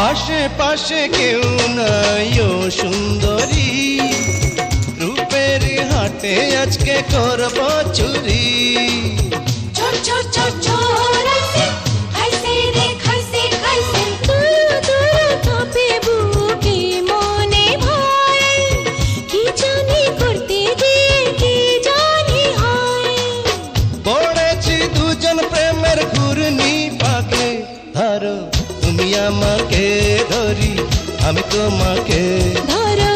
আশেপাশে কেউ নাই ও সুন্দরী, রূপের হাটে আজকে করব চুরি। চোর চোর চোর চোর আইছে, খাইছে রে খাইছে খাইছে। দূর দূর কাঁপে বুকে মনে ভয়, কি জানি করতে গিয়ে কি জানি হয়। পড়েছি দুজন প্রেমের ঘূর্ণি পাকে, ধরো তুমি আমাকে ধরি আমি তোমাকে। ধরো